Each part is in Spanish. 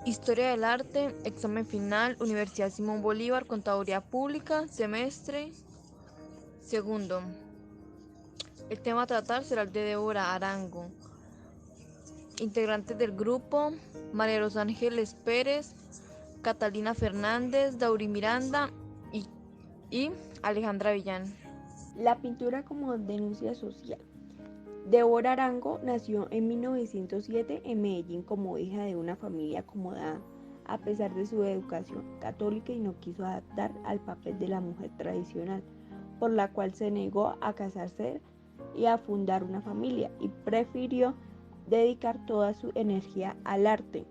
Historia del arte, examen final, Universidad Simón Bolívar, Contaduría Pública, semestre segundo. El tema a tratar será el de Débora Arango. Integrantes del grupo: María Los Ángeles Pérez, Catalina Fernández, Dauri Miranda y, y Alejandra Villán. La pintura como denuncia social. Débora Arango nació en 1907 en Medellín como hija de una familia acomodada, a pesar de su educación católica, y no quiso adaptar al papel de la mujer tradicional, por la cual se negó a casarse y a fundar una familia, y prefirió dedicar toda su energía al arte.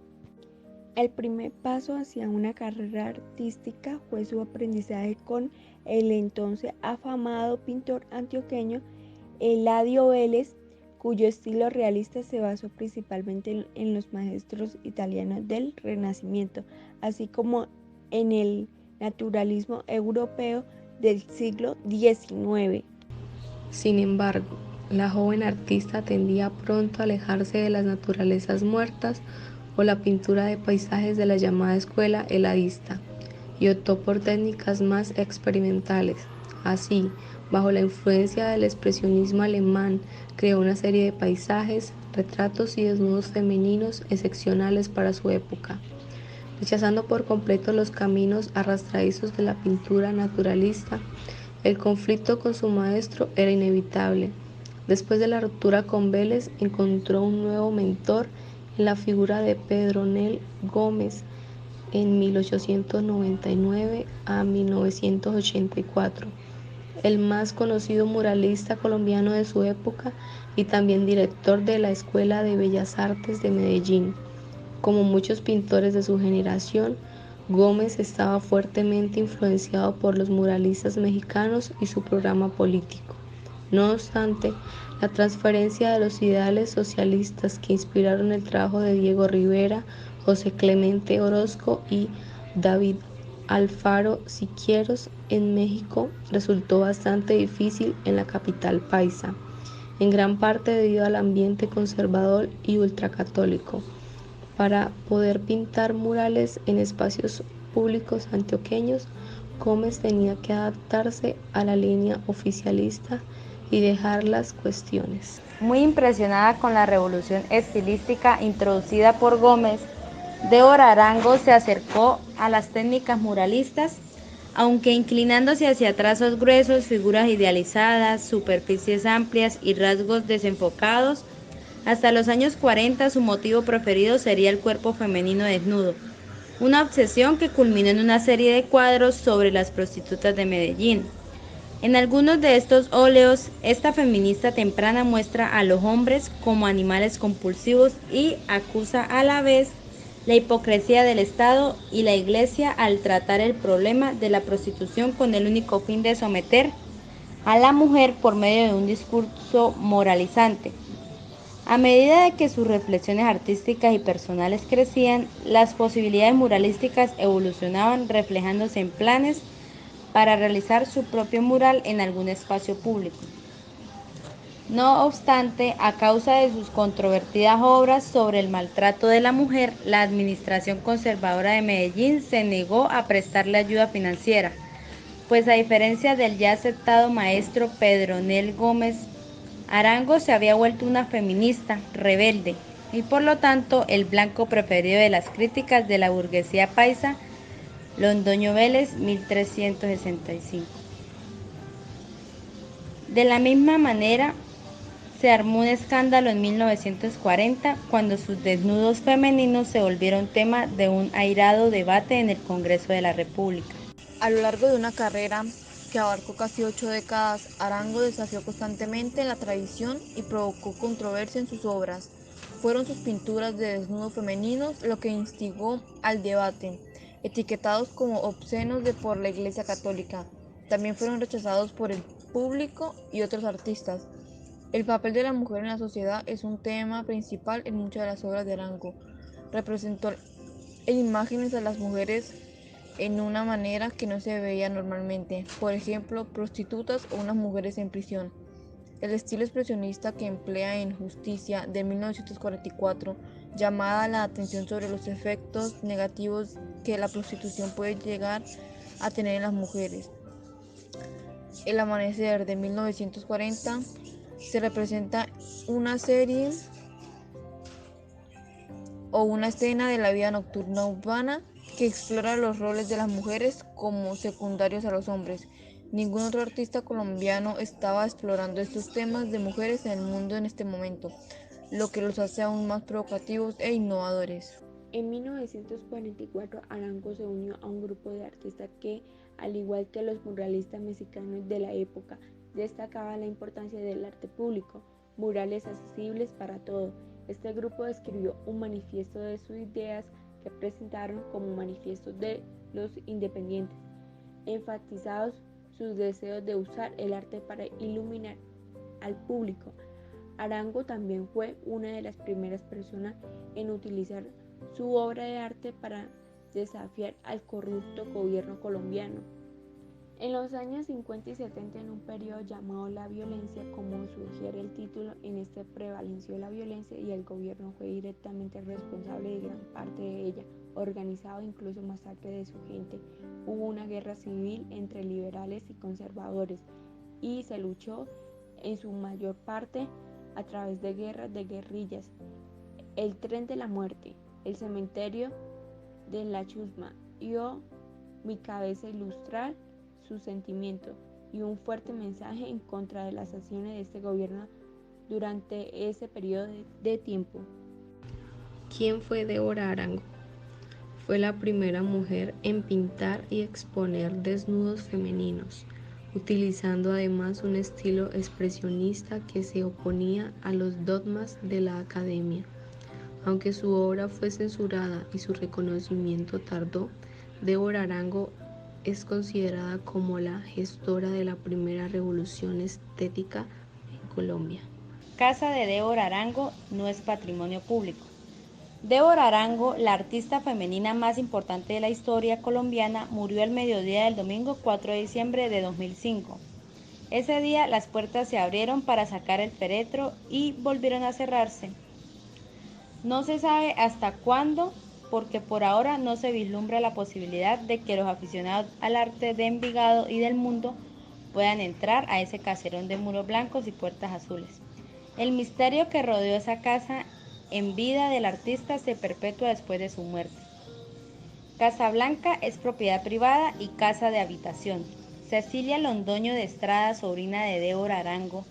El primer paso hacia una carrera artística fue su aprendizaje con el entonces afamado pintor antioqueño Eladio Vélez, cuyo estilo realista se basó principalmente en los maestros italianos del Renacimiento, así como en el naturalismo europeo del siglo XIX. Sin embargo, la joven artista tendía pronto a alejarse de las naturalezas muertas o la pintura de paisajes de la llamada escuela heladista y optó por técnicas más experimentales. Así, bajo la influencia del expresionismo alemán, creó una serie de paisajes, retratos y desnudos femeninos excepcionales para su época. Rechazando por completo los caminos arrastradizos de la pintura naturalista, el conflicto con su maestro era inevitable. Después de la ruptura con Vélez, encontró un nuevo mentor en la figura de Pedronel Gómez en 1899 a 1984, el más conocido muralista colombiano de su época y también director de la Escuela de Bellas Artes de Medellín. Como muchos pintores de su generación, Gómez estaba fuertemente influenciado por los muralistas mexicanos y su programa político. No obstante, la transferencia de los ideales socialistas que inspiraron el trabajo de Diego Rivera, José Clemente Orozco y David Alfaro Siqueiros en México resultó bastante difícil en la capital paisa, en gran parte debido al ambiente conservador y ultracatólico. Para poder pintar murales en espacios públicos antioqueños, Gómez tenía que adaptarse a la línea oficialista y dejar las cuestiones. Muy impresionada con la revolución estilística introducida por Gómez, Débora Arango se acercó a las técnicas muralistas, aunque inclinándose hacia trazos gruesos, figuras idealizadas, superficies amplias y rasgos desenfocados. Hasta los años 40 su motivo preferido sería el cuerpo femenino desnudo, una obsesión que culminó en una serie de cuadros sobre las prostitutas de Medellín. En algunos de estos óleos, esta feminista temprana muestra a los hombres como animales compulsivos y acusa a la vez la hipocresía del Estado y la Iglesia al tratar el problema de la prostitución con el único fin de someter a la mujer por medio de un discurso moralizante. A medida de que sus reflexiones artísticas y personales crecían, las posibilidades muralísticas evolucionaban, reflejándose en planes para realizar su propio mural en algún espacio público. No obstante, a causa de sus controvertidas obras sobre el maltrato de la mujer, la administración conservadora de Medellín se negó a prestarle ayuda financiera, pues a diferencia del ya aceptado maestro Pedronel Gómez, Arango se había vuelto una feminista rebelde y por lo tanto el blanco preferido de las críticas de la burguesía paisa. Londoño Vélez, 1365. De la misma manera, se armó un escándalo en 1940 cuando sus desnudos femeninos se volvieron tema de un airado debate en el Congreso de la República. A lo largo de una carrera que abarcó casi 8 décadas, Arango desafió constantemente la tradición y provocó controversia en sus obras. Fueron sus pinturas de desnudos femeninos lo que instigó al debate, etiquetados como obscenos por la Iglesia Católica. También fueron rechazados por el público y otros artistas. El papel de la mujer en la sociedad es un tema principal en muchas de las obras de Arango. Representó en imágenes a las mujeres en una manera que no se veía normalmente, por ejemplo, prostitutas o unas mujeres en prisión. El estilo expresionista que emplea en Justicia de 1944 llamada la atención sobre los efectos negativos que la prostitución puede llegar a tener en las mujeres. El amanecer de 1940 se representa una serie o una escena de la vida nocturna urbana que explora los roles de las mujeres como secundarios a los hombres. Ningún otro artista colombiano estaba explorando estos temas de mujeres en el mundo en este momento, lo que los hace aún más provocativos e innovadores. En 1944, Arango se unió a un grupo de artistas que, al igual que los muralistas mexicanos de la época, destacaba la importancia del arte público, murales accesibles para todos. Este grupo escribió un manifiesto de sus ideas que presentaron como manifiesto de los independientes, enfatizados sus deseos de usar el arte para iluminar al público. Arango también fue una de las primeras personas en utilizar su obra de arte para desafiar al corrupto gobierno colombiano. En los años 50 y 70, en un periodo llamado La Violencia, como sugiere el título, en este prevaleció la violencia y el gobierno fue directamente responsable de gran parte de ella, organizado incluso masacre de su gente. Hubo una guerra civil entre liberales y conservadores y se luchó en su mayor parte a través de guerras de guerrillas, el tren de la muerte, el cementerio de la Chusma y Mi cabeza ilustrar su sentimiento y un fuerte mensaje en contra de las acciones de este gobierno durante ese periodo de tiempo. ¿Quién fue Débora Arango? Fue la primera mujer en pintar y exponer desnudos femeninos, utilizando además un estilo expresionista que se oponía a los dogmas de la academia. Aunque su obra fue censurada y su reconocimiento tardó, Débora Arango es considerada como la gestora de la primera revolución estética en Colombia. Casa de Débora Arango no es patrimonio público. Débora Arango, la artista femenina más importante de la historia colombiana, murió al mediodía del domingo 4 de diciembre de 2005. Ese día las puertas se abrieron para sacar el féretro y volvieron a cerrarse. No se sabe hasta cuándo, porque por ahora no se vislumbra la posibilidad de que los aficionados al arte de Envigado y del mundo puedan entrar a ese caserón de muros blancos y puertas azules. El misterio que rodeó esa casa en vida del artista se perpetúa después de su muerte. Casa Blanca es propiedad privada y casa de habitación. Cecilia Londoño de Estrada, sobrina de Débora Arango,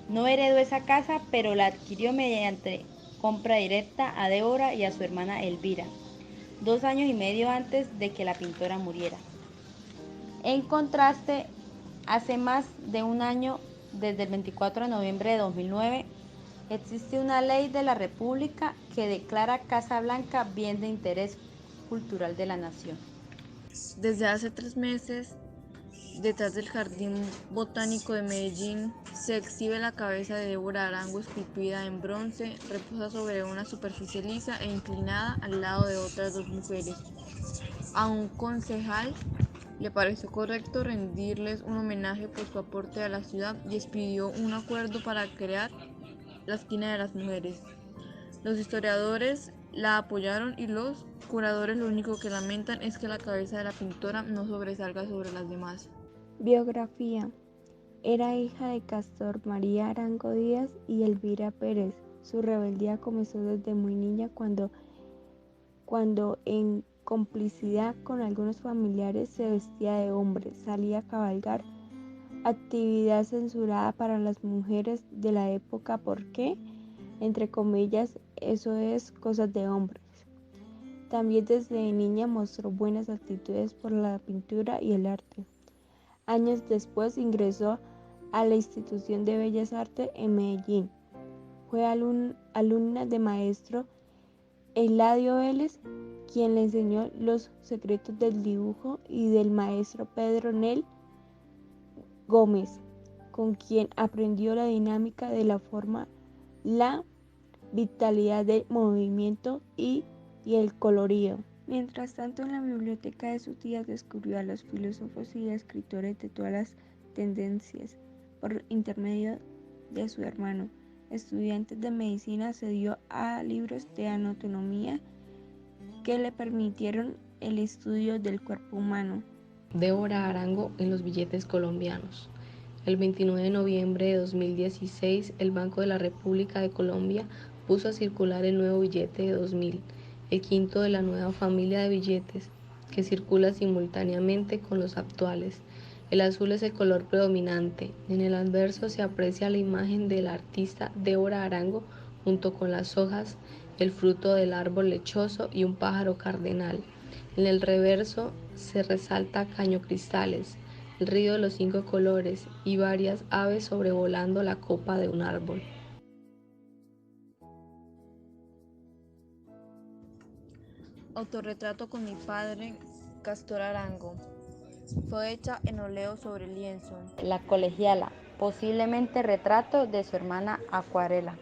no heredó esa casa, pero la adquirió mediante compra directa a Débora y a su hermana Elvira, 2 años y medio antes de que la pintora muriera. En contraste, hace más de un año, desde el 24 de noviembre de 2009, existe una ley de la República que declara Casa Blanca bien de interés cultural de la nación. Desde hace 3 meses, detrás del Jardín Botánico de Medellín, se exhibe la cabeza de Débora Arango esculpida en bronce, reposa sobre una superficie lisa e inclinada al lado de otras 2 mujeres. A un concejal le pareció correcto rendirles un homenaje por su aporte a la ciudad y expidió un acuerdo para crear la Esquina de las Mujeres. Los historiadores la apoyaron y los curadores lo único que lamentan es que la cabeza de la pintora no sobresalga sobre las demás. Biografía. Era hija de Castor María Arango Díaz y Elvira Pérez. Su rebeldía comenzó desde muy niña cuando en complicidad con algunos familiares se vestía de hombre, salía a cabalgar, actividad censurada para las mujeres de la época porque, entre comillas, eso es cosas de hombres. También desde niña mostró buenas actitudes por la pintura y el arte. Años después ingresó a la Institución de Bellas Artes en Medellín. Fue alumna de maestro Eladio Vélez, quien le enseñó los secretos del dibujo, y del maestro Pedro Nel Gómez, con quien aprendió la dinámica de la forma, la vitalidad del movimiento y el colorido. Mientras tanto, en la biblioteca de sus tías descubrió a los filósofos y escritores de todas las tendencias por intermedio de su hermano. estudiantes de medicina se dio a libros de anatomía que le permitieron el estudio del cuerpo humano. Débora Arango en los billetes colombianos. El 29 de noviembre de 2016, el Banco de la República de Colombia puso a circular el nuevo billete de 2000, el quinto de la nueva familia de billetes, que circula simultáneamente con los actuales. El azul es el color predominante. En el anverso se aprecia la imagen del artista Débora Arango junto con las hojas, el fruto del árbol lechoso y un pájaro cardenal. En el reverso se resalta cañocristales, el río de los 5 colores y varias aves sobrevolando la copa de un árbol. Autorretrato con mi padre, Castor Arango. Fue hecha en óleo sobre lienzo. La colegiala, posiblemente retrato de su hermana Acuarela.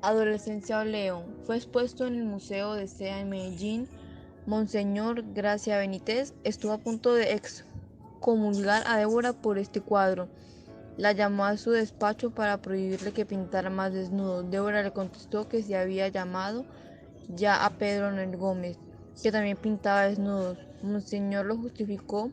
Adolescencia óleo. Fue expuesto en el Museo de Cea en Medellín. Monseñor Gracia Benítez estuvo a punto de excomulgar a Débora por este cuadro. La llamó a su despacho para prohibirle que pintara más desnudos. Débora le contestó que se había llamado ya a Pedro Nel Gómez, que también pintaba desnudos. Monseñor lo justificó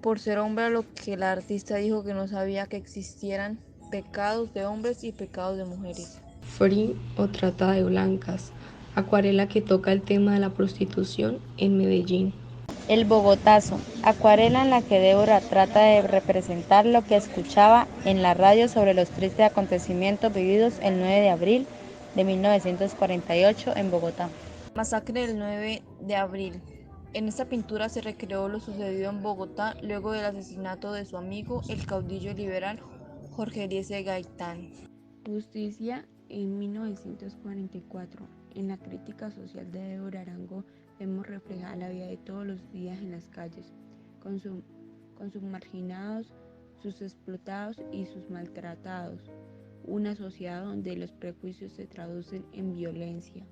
por ser hombre, a lo que la artista dijo que no sabía que existieran pecados de hombres y pecados de mujeres. Free o Trata de Blancas, acuarela que toca el tema de la prostitución en Medellín. El Bogotazo, acuarela en la que Débora trata de representar lo que escuchaba en la radio sobre los tristes acontecimientos vividos el 9 de abril de 1948 en Bogotá. Masacre del 9 de abril. En esta pintura se recreó lo sucedido en Bogotá luego del asesinato de su amigo, el caudillo liberal Jorge Eliezer Gaitán. Justicia en 1944. En la crítica social de Débora Arango vemos reflejada la vida de todos los días en las calles, con sus marginados, sus explotados y sus maltratados. Una sociedad donde los prejuicios se traducen en violencia.